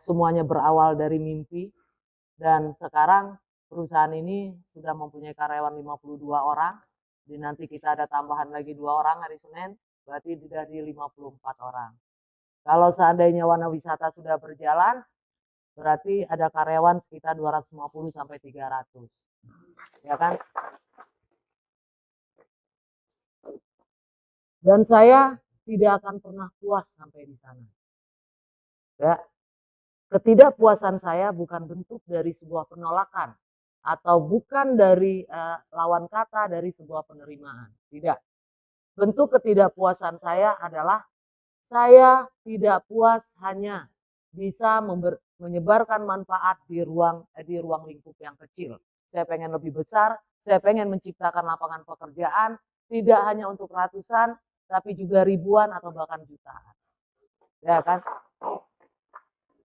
semuanya berawal dari mimpi, dan sekarang perusahaan ini sudah mempunyai karyawan 52 orang, dan nanti kita ada tambahan lagi 2 orang hari Senin, berarti sudah di 54 orang. Kalau seandainya Warna Wisata sudah berjalan, berarti ada karyawan sekitar 250 sampai 300. Ya kan? Dan saya tidak akan pernah puas sampai di sana. Ya. Ketidakpuasan saya bukan bentuk dari sebuah penolakan atau bukan dari lawan kata dari sebuah penerimaan. Tidak. Bentuk ketidakpuasan saya adalah saya tidak puas hanya bisa menyebarkan manfaat di ruang lingkup yang kecil. Saya pengen lebih besar, saya pengen menciptakan lapangan pekerjaan, tidak hanya untuk ratusan, tapi juga ribuan atau bahkan jutaan. Ya kan?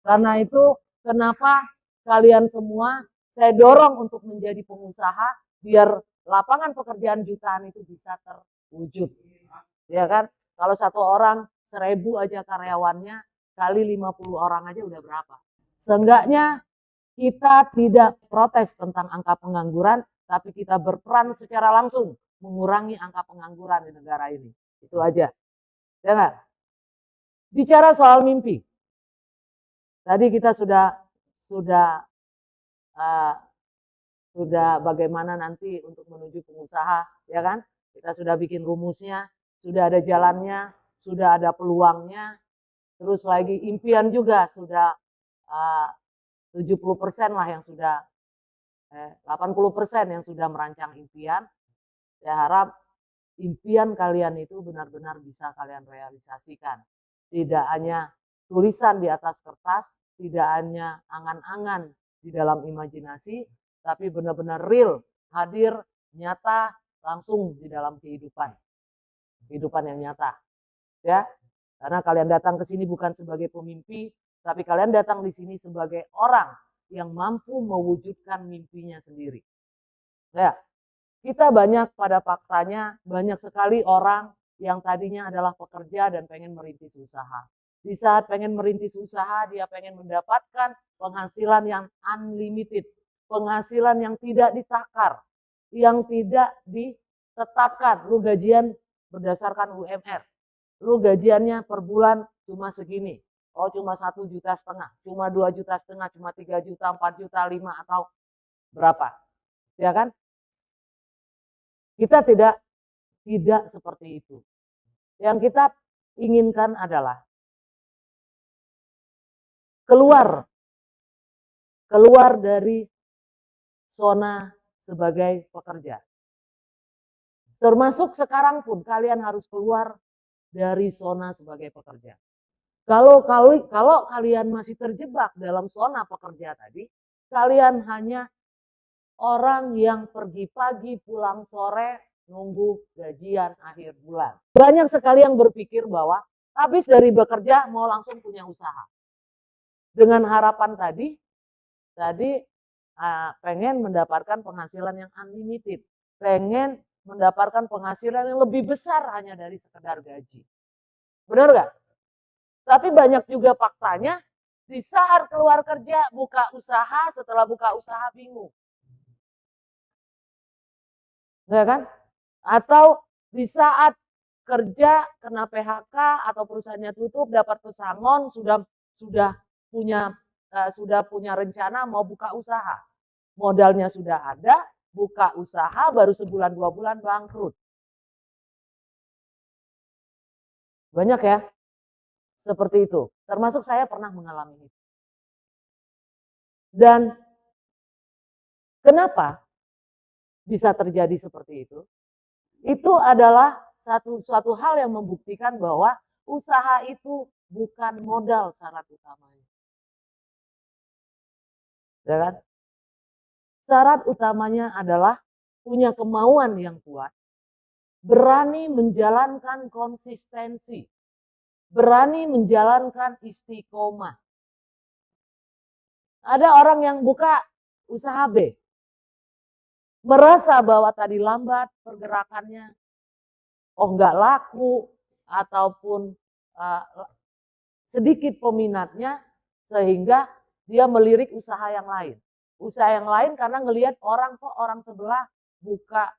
Karena itu, kenapa kalian semua saya dorong untuk menjadi pengusaha, biar lapangan pekerjaan jutaan itu bisa terwujud. Ya kan? Kalau satu orang 1000 aja karyawannya, kali 50 orang aja udah berapa? Seenggaknya kita tidak protes tentang angka pengangguran, tapi kita berperan secara langsung mengurangi angka pengangguran di negara ini. Itu aja. Ya nggak? Bicara soal mimpi. Tadi kita sudah bagaimana nanti untuk menuju pengusaha, ya kan? Kita sudah bikin rumusnya, sudah ada jalannya, sudah ada peluangnya, terus lagi impian juga sudah 70% lah yang sudah 80% yang sudah merancang impian. Saya harap impian kalian itu benar-benar bisa kalian realisasikan. Tidak hanya tulisan di atas kertas, tidak hanya angan-angan di dalam imajinasi, tapi benar-benar real, hadir, nyata, langsung di dalam kehidupan yang nyata. Ya, karena kalian datang ke sini bukan sebagai pemimpi, tapi kalian datang di sini sebagai orang yang mampu mewujudkan mimpinya sendiri. Ya, kita banyak pada faktanya, banyak sekali orang yang tadinya adalah pekerja dan pengen merintis usaha. Di saat pengen merintis usaha, dia pengen mendapatkan penghasilan yang unlimited, penghasilan yang tidak ditakar, yang tidak ditetapkan. Lu gajian berdasarkan UMR, lu gajiannya per bulan cuma segini. Oh, cuma 1,5 juta, cuma 2,5 juta, cuma 3 juta, 4 juta, 5 atau berapa. Ya kan? Kita tidak seperti itu. Yang kita inginkan adalah keluar dari zona sebagai pekerja. Termasuk sekarang pun kalian harus keluar dari zona sebagai pekerja. Kalau kalian masih terjebak dalam zona pekerja tadi, kalian hanya orang yang pergi pagi pulang sore nunggu gajian akhir bulan. Banyak sekali yang berpikir bahwa habis dari bekerja mau langsung punya usaha. Dengan harapan tadi pengen mendapatkan penghasilan yang unlimited, pengen mendapatkan penghasilan yang lebih besar hanya dari sekedar gaji. Benar nggak? Tapi banyak juga faktanya, di saat keluar kerja, buka usaha, setelah buka usaha bingung. Ya kan? Atau di saat kerja kena PHK atau perusahaannya tutup, dapat pesangon, sudah punya rencana mau buka usaha. Modalnya sudah ada, buka usaha baru sebulan 2 bulan bangkrut. Banyak ya, seperti itu. Termasuk saya pernah mengalami itu. Dan kenapa bisa terjadi seperti itu? Itu adalah suatu hal yang membuktikan bahwa usaha itu bukan modal syarat utamanya. Ya kan? Syarat utamanya adalah punya kemauan yang kuat, berani menjalankan konsistensi, berani menjalankan istiqomah. Ada orang yang buka usaha B, merasa bahwa tadi lambat pergerakannya, nggak laku, ataupun sedikit peminatnya, Sehingga dia melirik usaha yang lain. Usaha yang lain karena ngelihat orang kok orang sebelah buka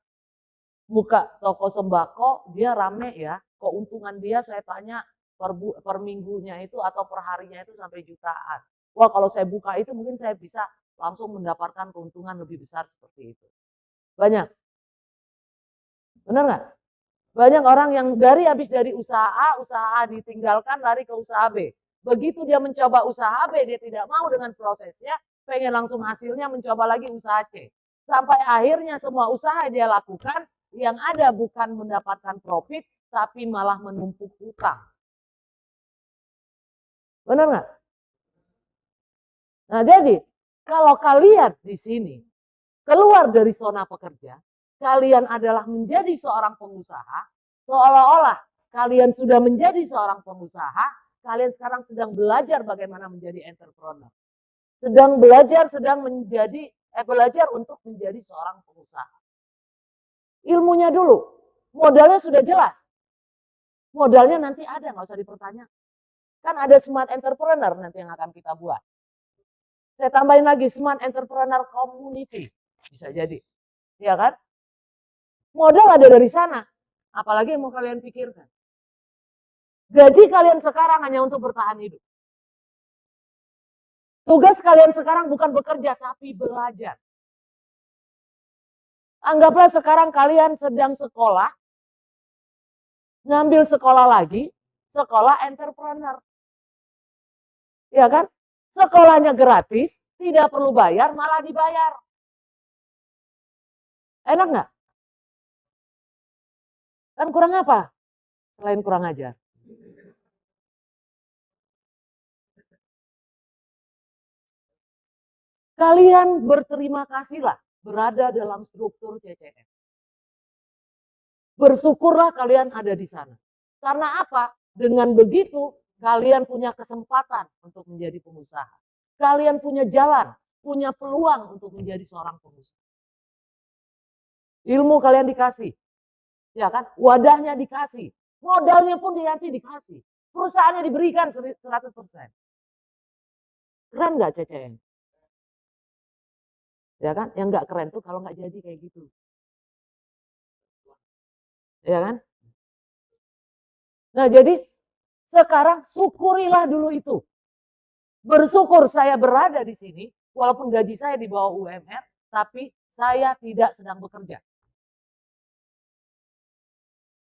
toko sembako, dia rame ya. Keuntungan dia saya tanya per minggunya itu atau per harinya itu sampai jutaan. Wah kalau saya buka itu mungkin saya bisa langsung mendapatkan keuntungan lebih besar seperti itu. Banyak. Benar nggak? Banyak orang yang habis dari usaha A ditinggalkan lari ke usaha B. Begitu dia mencoba usaha B, dia tidak mau dengan prosesnya, pengen langsung hasilnya mencoba lagi usaha C. Sampai akhirnya semua usaha dia lakukan, yang ada bukan mendapatkan profit, tapi malah menumpuk utang. Benar nggak? Nah jadi, kalau kalian di sini keluar dari zona pekerja, kalian adalah menjadi seorang pengusaha, seolah-olah kalian sudah menjadi seorang pengusaha, kalian sekarang sedang belajar bagaimana menjadi entrepreneur. Belajar untuk menjadi seorang pengusaha. Ilmunya dulu, modalnya sudah jelas. Modalnya nanti ada, nggak usah dipertanyakan. Kan ada smart entrepreneur nanti yang akan kita buat. Saya tambahin lagi smart entrepreneur community, bisa jadi, ya kan? Modal ada dari sana, apalagi yang mau kalian pikirkan. Gaji kalian sekarang hanya untuk bertahan hidup. Tugas kalian sekarang bukan bekerja, tapi belajar. Anggaplah sekarang kalian sedang sekolah, ngambil sekolah lagi, sekolah entrepreneur. Ya kan? Sekolahnya gratis, tidak perlu bayar, malah dibayar. Enak nggak? Kan kurang apa? Selain kurang ajar. Kalian berterima kasihlah berada dalam struktur CCM. Bersyukurlah kalian ada di sana. Karena apa? Dengan begitu, kalian punya kesempatan untuk menjadi pengusaha. Kalian punya jalan, punya peluang untuk menjadi seorang pengusaha. Ilmu kalian dikasih, ya kan? Wadahnya dikasih, modalnya pun nanti dikasih. Perusahaannya diberikan 100%. Keren nggak CCM? Ya kan? Yang nggak keren tuh kalau nggak jadi kayak gitu. Ya kan? Nah jadi sekarang syukurilah dulu itu. Bersyukur saya berada di sini, walaupun gaji saya di bawah UMR, tapi saya tidak sedang bekerja.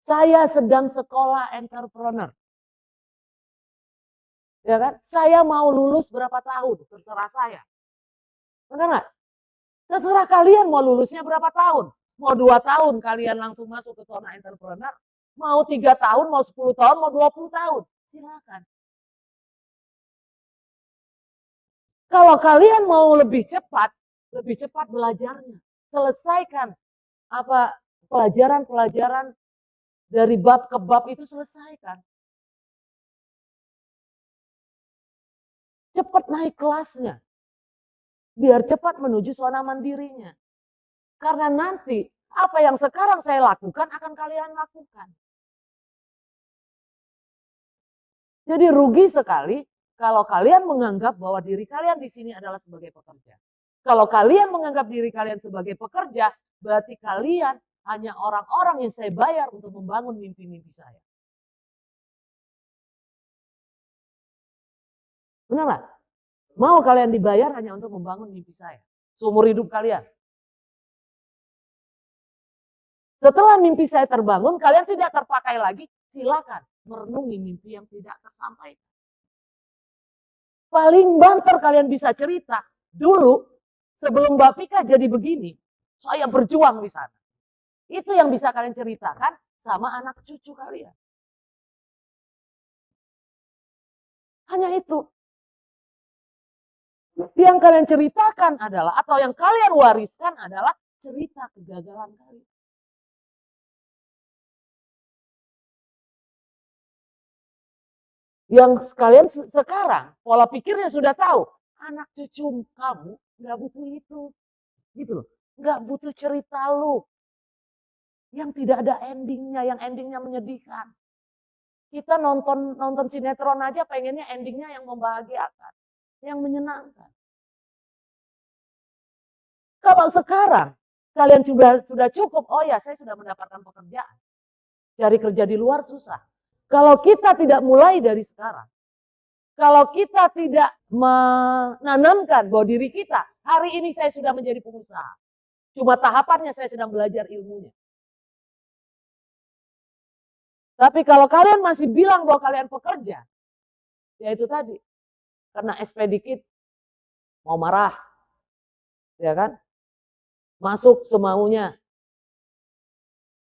Saya sedang sekolah entrepreneur. Ya kan? Saya mau lulus berapa tahun, terserah saya. Benar nggak? Terserah kalian mau lulusnya berapa tahun. Mau 2 tahun kalian langsung masuk ke zona entrepreneur, mau 3 tahun, mau 10 tahun, mau 20 tahun. Silakan. Kalau kalian mau lebih cepat belajarnya. Selesaikan apa pelajaran-pelajaran dari bab ke bab itu selesaikan. Cepat naik kelasnya. Biar cepat menuju zona mandirinya. Karena nanti apa yang sekarang saya lakukan akan kalian lakukan. Jadi rugi sekali kalau kalian menganggap bahwa diri kalian di sini adalah sebagai pekerja. Kalau kalian menganggap diri kalian sebagai pekerja, berarti kalian hanya orang-orang yang saya bayar untuk membangun mimpi-mimpi saya. Benar nggak? Mau kalian dibayar hanya untuk membangun mimpi saya. Seumur hidup kalian. Setelah mimpi saya terbangun, kalian tidak terpakai lagi, silakan merenungi mimpi yang tidak tersampaikan. Paling banter kalian bisa cerita, dulu sebelum Mbak Pika jadi begini, saya berjuang di sana. Itu yang bisa kalian ceritakan sama anak cucu kalian. Hanya itu. Yang kalian ceritakan adalah, atau yang kalian wariskan adalah cerita kegagalan kalian. Yang kalian sekarang pola pikirnya sudah tahu, anak cucu kamu nggak butuh itu, gitu loh, nggak butuh cerita lu yang tidak ada endingnya, yang endingnya menyedihkan. Kita nonton sinetron aja pengennya endingnya yang membahagiakan. yang menyenangkan. Kalau sekarang kalian sudah cukup, oh ya saya sudah mendapatkan pekerjaan. Cari kerja di luar susah. Kalau kita tidak mulai dari sekarang, kalau kita tidak menanamkan bahwa diri kita, hari ini saya sudah menjadi pengusaha. Cuma tahapannya saya sedang belajar ilmunya. Tapi kalau kalian masih bilang bahwa kalian pekerja, ya itu tadi, karena SP dikit, mau marah, ya kan? Masuk semaunya.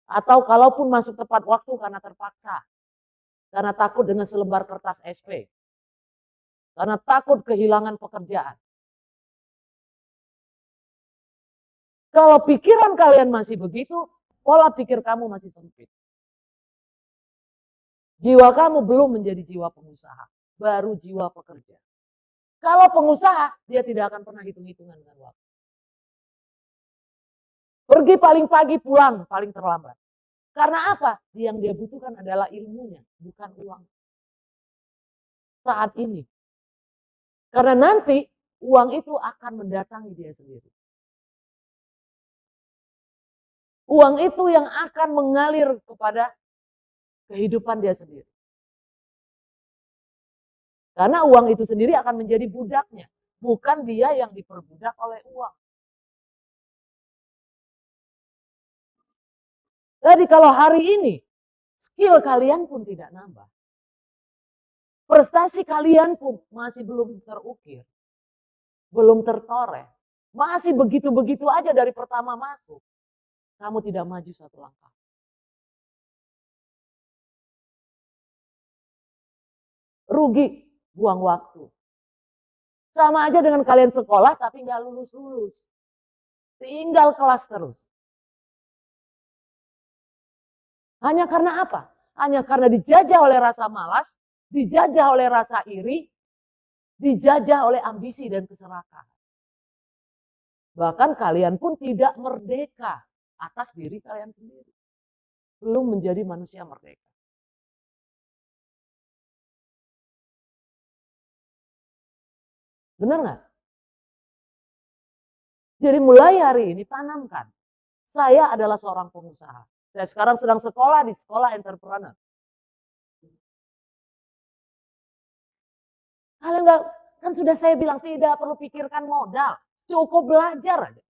Atau kalaupun masuk tepat waktu karena terpaksa. Karena takut dengan selembar kertas SP. Karena takut kehilangan pekerjaan. Kalau pikiran kalian masih begitu, pola pikir kamu masih sempit. Jiwa kamu belum menjadi jiwa pengusaha, baru jiwa pekerja. Kalau pengusaha, dia tidak akan pernah hitung-hitungan dengan waktu. Pergi paling pagi, pulang paling terlambat. Karena apa? Yang dia butuhkan adalah ilmunya, bukan uang. Saat ini. Karena nanti uang itu akan mendatangi dia sendiri. Uang itu yang akan mengalir kepada kehidupan dia sendiri. Karena uang itu sendiri akan menjadi budaknya. Bukan dia yang diperbudak oleh uang. Jadi kalau hari ini skill kalian pun tidak nambah. Prestasi kalian pun masih belum terukir. Belum tertoreh. Masih begitu-begitu aja dari pertama masuk. Kamu tidak maju satu langkah. Rugi, buang waktu. Sama aja dengan kalian sekolah tapi nggak lulus-lulus. Tinggal kelas terus. Hanya karena apa? Hanya karena dijajah oleh rasa malas, dijajah oleh rasa iri, dijajah oleh ambisi dan keserakahan. Bahkan kalian pun tidak merdeka atas diri kalian sendiri. Belum menjadi manusia merdeka. Benar nggak? Jadi mulai hari ini tanamkan. Saya adalah seorang pengusaha. Saya sekarang sedang sekolah di sekolah entrepreneur. Kalian nggak, kan sudah saya bilang tidak perlu pikirkan modal. Cukup belajar aja.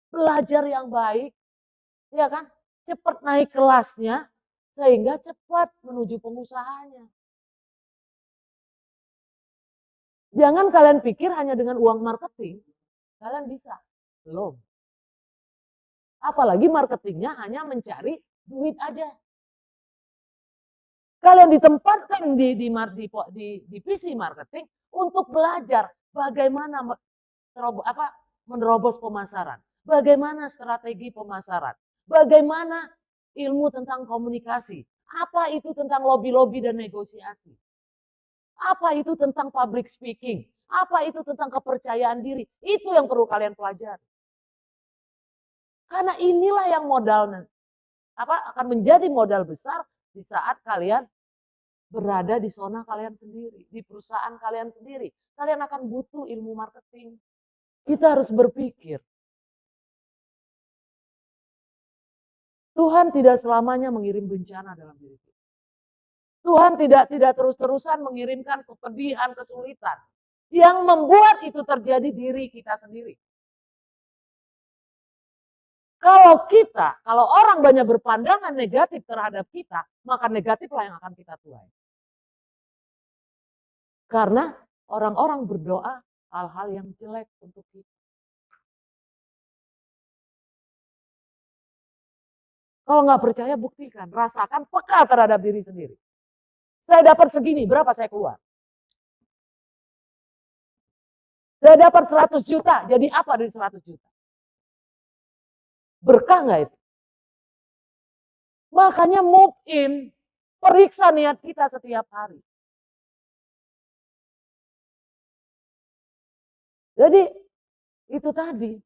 Belajar yang baik. Ya kan? Cepat naik kelasnya. Sehingga cepat menuju pengusahanya. Jangan kalian pikir hanya dengan uang marketing. Kalian bisa. Belum. Apalagi marketingnya hanya mencari duit aja. Kalian ditempatkan di divisi marketing untuk belajar bagaimana menerobos pemasaran, bagaimana strategi pemasaran, bagaimana ilmu tentang komunikasi, apa itu tentang lobby-lobby dan negosiasi, apa itu tentang public speaking, apa itu tentang kepercayaan diri, itu yang perlu kalian pelajari. Karena inilah yang akan menjadi modal besar di saat kalian berada di zona kalian sendiri, di perusahaan kalian sendiri. Kalian akan butuh ilmu marketing. Kita harus berpikir. Tuhan tidak selamanya mengirim bencana dalam diri kita. Tuhan tidak terus-terusan mengirimkan kepedihan, kesulitan. Yang membuat itu terjadi diri kita sendiri. Kalau orang banyak berpandangan negatif terhadap kita, maka negatiflah yang akan kita tuai. Karena orang-orang berdoa hal-hal yang jelek untuk kita. Kalau nggak percaya, buktikan. Rasakan peka terhadap diri sendiri. Saya dapat segini, berapa saya keluar? Saya dapat 100 juta, jadi apa dari 100 juta? Berkah nggak itu? Makanya move in, periksa niat kita setiap hari. Jadi itu tadi.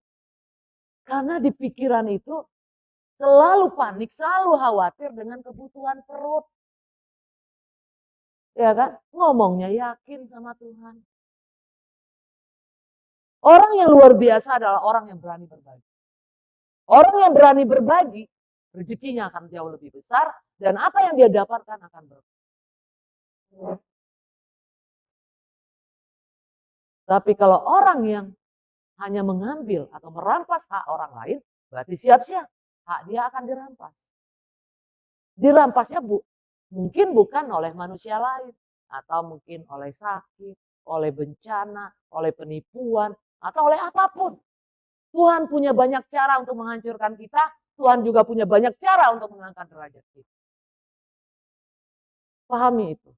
Karena di pikiran itu selalu panik, selalu khawatir dengan kebutuhan perut. Ya kan? Ngomongnya yakin sama Tuhan. Orang yang luar biasa adalah orang yang berani berbagi. Orang yang berani berbagi, rezekinya akan jauh lebih besar, dan apa yang dia dapatkan akan berkah. Tapi kalau orang yang hanya mengambil atau merampas hak orang lain, berarti siap-siap hak dia akan dirampas. Dirampasnya mungkin bukan oleh manusia lain, atau mungkin oleh sakit, oleh bencana, oleh penipuan, atau oleh apapun. Tuhan punya banyak cara untuk menghancurkan kita, Tuhan juga punya banyak cara untuk mengangkat derajat kita. Pahami itu.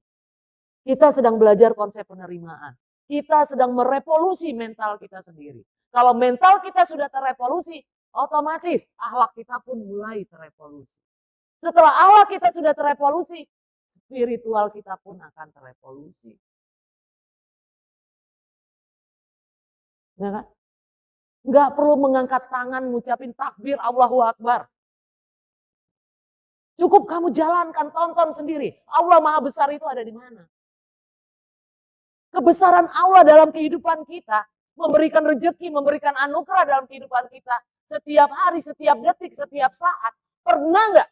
Kita sedang belajar konsep penerimaan. Kita sedang merevolusi mental kita sendiri. Kalau mental kita sudah terevolusi, otomatis akhlak kita pun mulai terevolusi. Setelah akhlak kita sudah terevolusi, spiritual kita pun akan terevolusi. Ya kan? Nggak perlu mengangkat tangan, ngucapin takbir Allahu Akbar. Cukup kamu jalankan, tonton sendiri. Allah Maha Besar itu ada di mana? Kebesaran Allah dalam kehidupan kita, memberikan rezeki, memberikan anugerah dalam kehidupan kita, setiap hari, setiap detik, setiap saat. Pernah nggak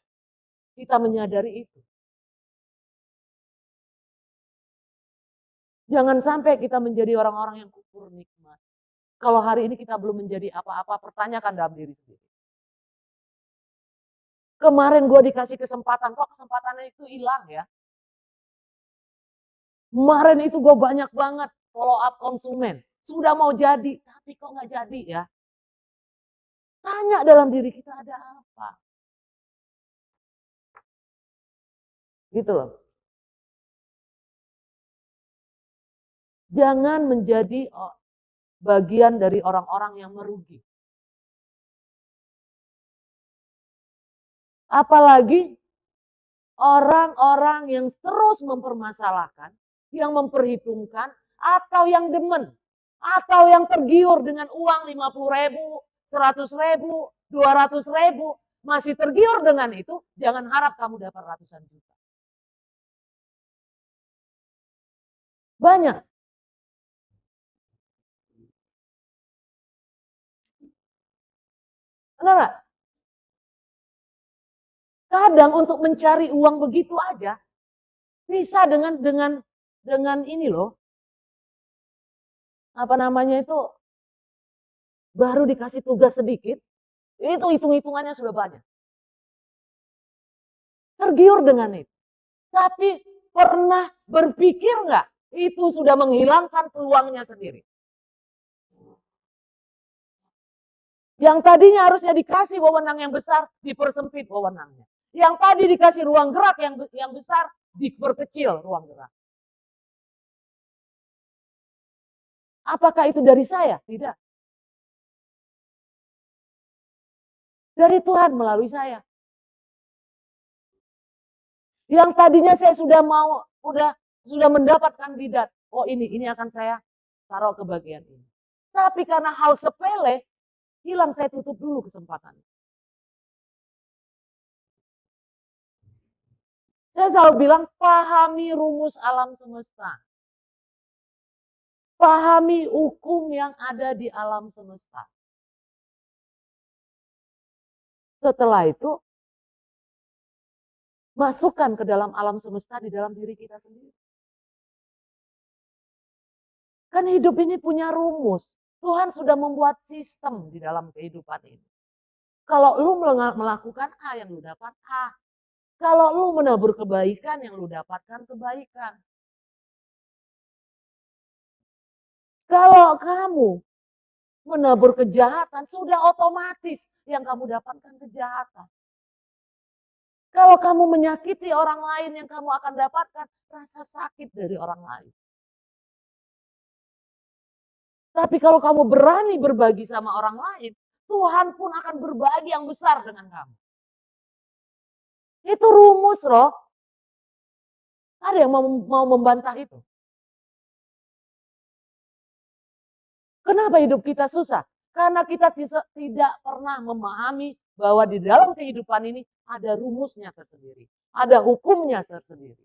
kita menyadari itu? Jangan sampai kita menjadi orang-orang yang kufur nikmat. Kalau hari ini kita belum menjadi apa-apa, pertanyakan dalam diri sendiri. Kemarin gue dikasih kesempatan, kok kesempatannya itu hilang ya? Kemarin itu gue banyak banget follow up konsumen. Sudah mau jadi, tapi kok nggak jadi ya? Tanya dalam diri kita ada apa? Gitu loh. Jangan menjadi bagian dari orang-orang yang merugi. Apalagi orang-orang yang terus mempermasalahkan, yang memperhitungkan, atau yang demen, atau yang tergiur dengan uang 50.000, 100.000, 200.000, masih tergiur dengan itu, jangan harap kamu dapat ratusan juta. Banyak. Benar nggak? Kadang untuk mencari uang begitu aja, bisa dengan ini loh, apa namanya itu, baru dikasih tugas sedikit, itu hitung-hitungannya sudah banyak. Tergiur dengan itu. Tapi pernah berpikir nggak itu sudah menghilangkan peluangnya sendiri? Yang tadinya harusnya dikasih wewenang yang besar, dipersempit wewenangnya. Yang tadi dikasih ruang gerak yang besar, diperkecil ruang gerak. Apakah itu dari saya? Tidak. Dari Tuhan melalui saya. Yang tadinya saya sudah mendapat kandidat. Oh ini akan saya taruh ke bagian ini. Tapi karena hal sepele, hilang, saya tutup dulu kesempatan. Saya selalu bilang, pahami rumus alam semesta. Pahami hukum yang ada di alam semesta. Setelah itu, masukkan ke dalam alam semesta di dalam diri kita sendiri. Kan hidup ini punya rumus. Tuhan sudah membuat sistem di dalam kehidupan ini. Kalau lu melakukan A, yang lu dapat A. Kalau lu menabur kebaikan, yang lu dapatkan kebaikan. Kalau kamu menabur kejahatan, sudah otomatis yang kamu dapatkan kejahatan. Kalau kamu menyakiti orang lain, yang kamu akan dapatkan rasa sakit dari orang lain. Tapi kalau kamu berani berbagi sama orang lain, Tuhan pun akan berbagi yang besar dengan kamu. Itu rumus loh. Ada yang mau membantah itu? Kenapa hidup kita susah? Karena kita tidak pernah memahami bahwa di dalam kehidupan ini ada rumusnya tersendiri. Ada hukumnya tersendiri.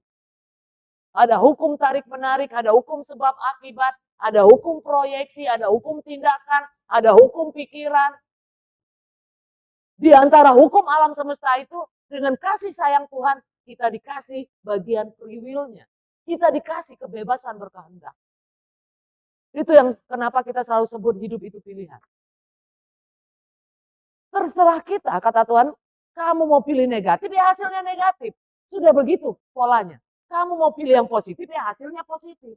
Ada hukum tarik-menarik, ada hukum sebab akibat, ada hukum proyeksi, ada hukum tindakan, ada hukum pikiran. Di antara hukum alam semesta itu, dengan kasih sayang Tuhan, kita dikasih bagian free will-nya. Kita dikasih kebebasan berkehendak. Itu yang kenapa kita selalu sebut hidup itu pilihan. Terserah kita, kata Tuhan, kamu mau pilih negatif, ya hasilnya negatif. Sudah begitu polanya. Kamu mau pilih yang positif, ya hasilnya positif.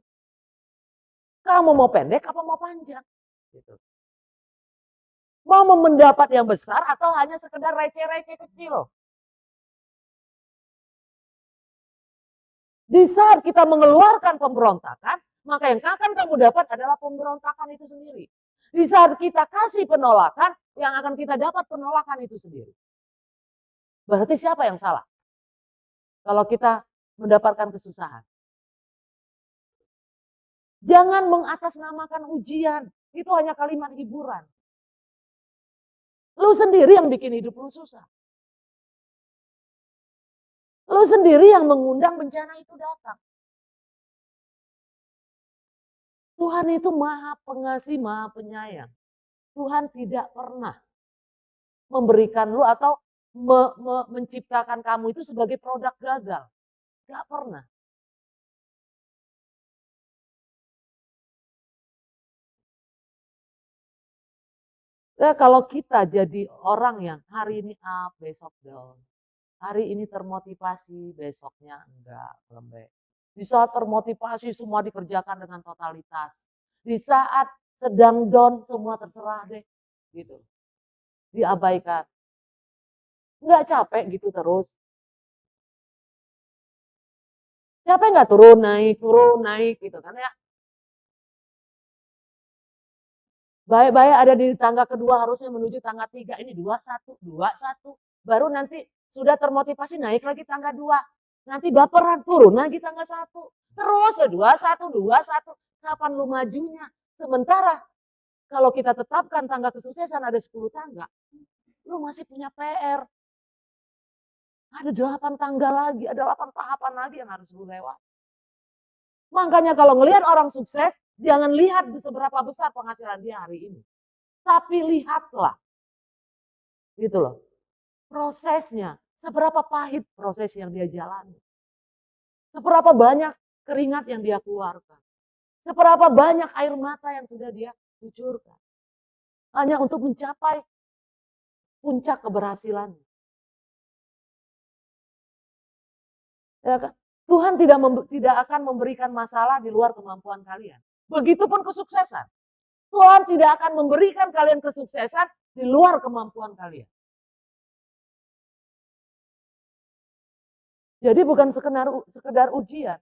Kamu mau pendek apa mau panjang? Gitu. Mau mendapat yang besar atau hanya sekedar receh-receh kecil? Di saat kita mengeluarkan pemberontakan, maka yang akan kamu dapat adalah pemberontakan itu sendiri. Di saat kita kasih penolakan, yang akan kita dapat penolakan itu sendiri. Berarti siapa yang salah? Kalau kita mendapatkan kesusahan. Jangan mengatasnamakan ujian. Itu hanya kalimat hiburan. Lu sendiri yang bikin hidup lu susah. Lu sendiri yang mengundang bencana itu datang. Tuhan itu maha pengasih, maha penyayang. Tuhan tidak pernah memberikan lu atau menciptakan kamu itu sebagai produk gagal. Gak pernah. Ya, kalau kita jadi orang yang hari ini up, besok down. Hari ini termotivasi, besoknya enggak, lembek. Di saat termotivasi semua dikerjakan dengan totalitas. Di saat sedang down semua terserah deh. Gitu. Diabaikan. Enggak capek gitu terus. Capek enggak turun naik gitu kan ya. Baik-baik ada di tangga kedua harusnya menuju tangga 3. Ini 21. Baru nanti sudah termotivasi naik lagi tangga 2. Nanti baperan turun lagi tangga 1. Terus 21. Kapan lu majunya? Sementara kalau kita tetapkan tangga kesuksesan ada 10 tangga. Lu masih punya PR. Ada 8 tangga lagi, ada 8 tahapan lagi yang harus lu lewat. Makanya kalau ngelihat orang sukses, jangan lihat seberapa besar penghasilan dia hari ini. Tapi lihatlah, gitu loh, prosesnya. Seberapa pahit proses yang dia jalani. Seberapa banyak keringat yang dia keluarkan. Seberapa banyak air mata yang sudah dia cucurkan. Hanya untuk mencapai puncak keberhasilan. Ya kan? Tuhan tidak akan memberikan masalah di luar kemampuan kalian. Begitupun kesuksesan. Tuhan tidak akan memberikan kalian kesuksesan di luar kemampuan kalian. Jadi bukan sekedar ujian.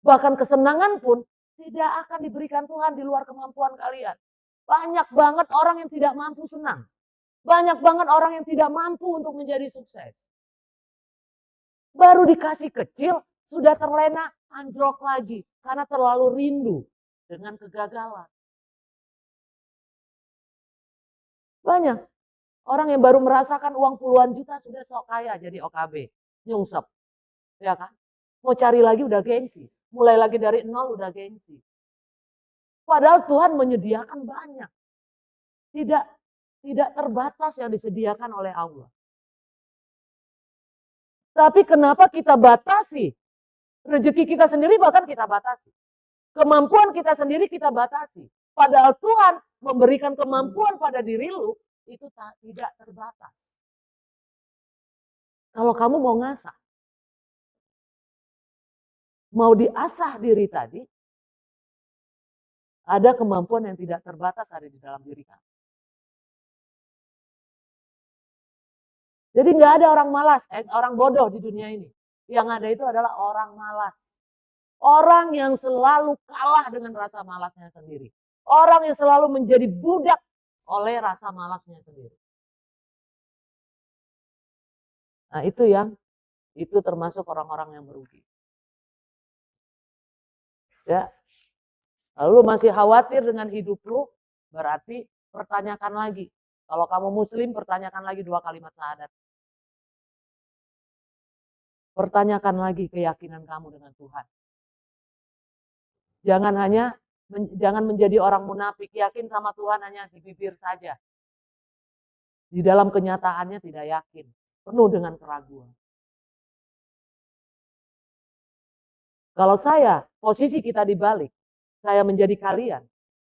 Bahkan kesenangan pun tidak akan diberikan Tuhan di luar kemampuan kalian. Banyak banget orang yang tidak mampu senang. Banyak banget orang yang tidak mampu untuk menjadi sukses. Baru dikasih kecil, sudah terlena, anjlok lagi. Karena terlalu rindu dengan kegagalan. Banyak orang yang baru merasakan uang puluhan juta sudah sok kaya jadi OKB. Nyungsep. Ya kan? Mau cari lagi udah gengsi. Mulai lagi dari nol udah gengsi. Padahal Tuhan menyediakan banyak. Tidak terbatas yang disediakan oleh Allah. Tapi kenapa kita batasi? Rezeki kita sendiri bahkan kita batasi. Kemampuan kita sendiri kita batasi. Padahal Tuhan memberikan kemampuan pada diri lu, itu tidak terbatas. Kalau kamu mau ngasah, mau diasah diri tadi, ada kemampuan yang tidak terbatas ada di dalam diri kamu. Jadi nggak ada orang malas, orang bodoh di dunia ini. Yang ada itu adalah orang malas. Orang yang selalu kalah dengan rasa malasnya sendiri. Orang yang selalu menjadi budak oleh rasa malasnya sendiri. Nah itu termasuk orang-orang yang merugi. Ya, lalu masih khawatir dengan hidup lu, berarti pertanyakan lagi. Kalau kamu muslim, pertanyakan lagi 2 kalimat syahadat. Pertanyakan lagi keyakinan kamu dengan Tuhan. Jangan menjadi orang munafik, yakin sama Tuhan hanya di bibir saja. Di dalam kenyataannya tidak yakin, penuh dengan keraguan. Kalau posisi kita dibalik, saya menjadi kalian,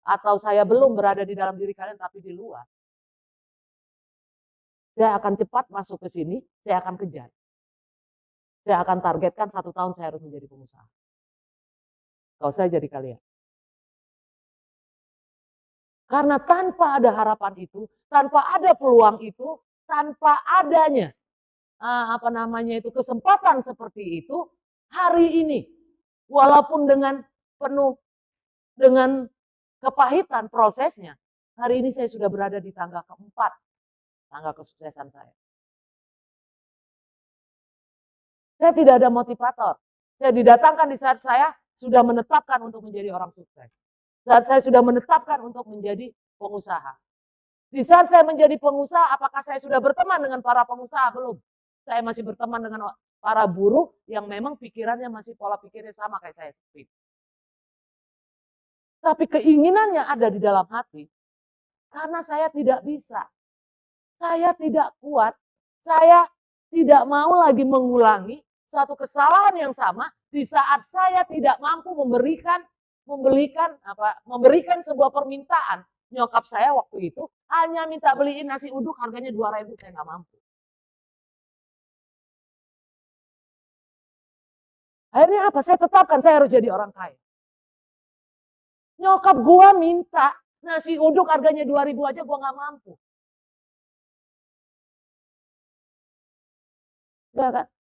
atau saya belum berada di dalam diri kalian tapi di luar, saya akan cepat masuk ke sini, saya akan kejar. Saya akan targetkan 1 tahun saya harus menjadi pengusaha. Kalau saya jadi kalian. Karena tanpa ada harapan itu, tanpa ada peluang itu, tanpa adanya kesempatan seperti itu, hari ini, walaupun dengan penuh dengan kepahitan prosesnya, hari ini saya sudah berada di tangga keempat, tangga kesuksesan saya. Saya tidak ada motivator. Saya didatangkan di saat saya sudah menetapkan untuk menjadi orang sukses. Saat saya sudah menetapkan untuk menjadi pengusaha. Di saat saya menjadi pengusaha, apakah saya sudah berteman dengan para pengusaha? Belum. Saya masih berteman dengan para buruh yang memang pikirannya masih pola pikirnya sama kayak saya. Tapi keinginannya ada di dalam hati. Karena saya tidak bisa. Saya tidak kuat. Saya tidak mau lagi mengulangi satu kesalahan yang sama di saat saya tidak mampu memberikan sebuah permintaan. Nyokap saya waktu itu hanya minta beliin nasi uduk harganya 2.000, saya nggak mampu. Akhirnya apa? Saya tetapkan saya harus jadi orang kaya. Nyokap gua minta nasi uduk harganya 2.000 aja gua nggak mampu. Ya kan?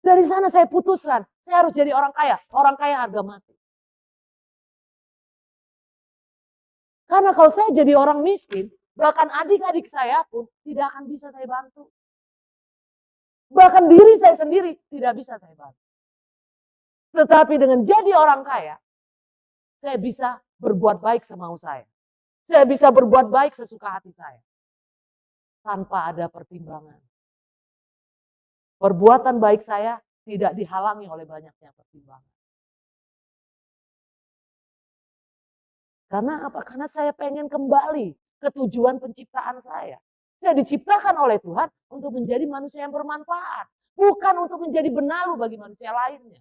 Dari sana saya putuskan, saya harus jadi orang kaya. Orang kaya harga mati. Karena kalau saya jadi orang miskin, bahkan adik-adik saya pun tidak akan bisa saya bantu. Bahkan diri saya sendiri tidak bisa saya bantu. Tetapi dengan jadi orang kaya, saya bisa berbuat baik semau saya. Saya bisa berbuat baik sesuka hati saya. Tanpa ada pertimbangan. Perbuatan baik saya tidak dihalangi oleh banyaknya pertimbangan. Karena apa? Karena saya pengen kembali ke tujuan penciptaan saya. Saya diciptakan oleh Tuhan untuk menjadi manusia yang bermanfaat. Bukan untuk menjadi benalu bagi manusia lainnya.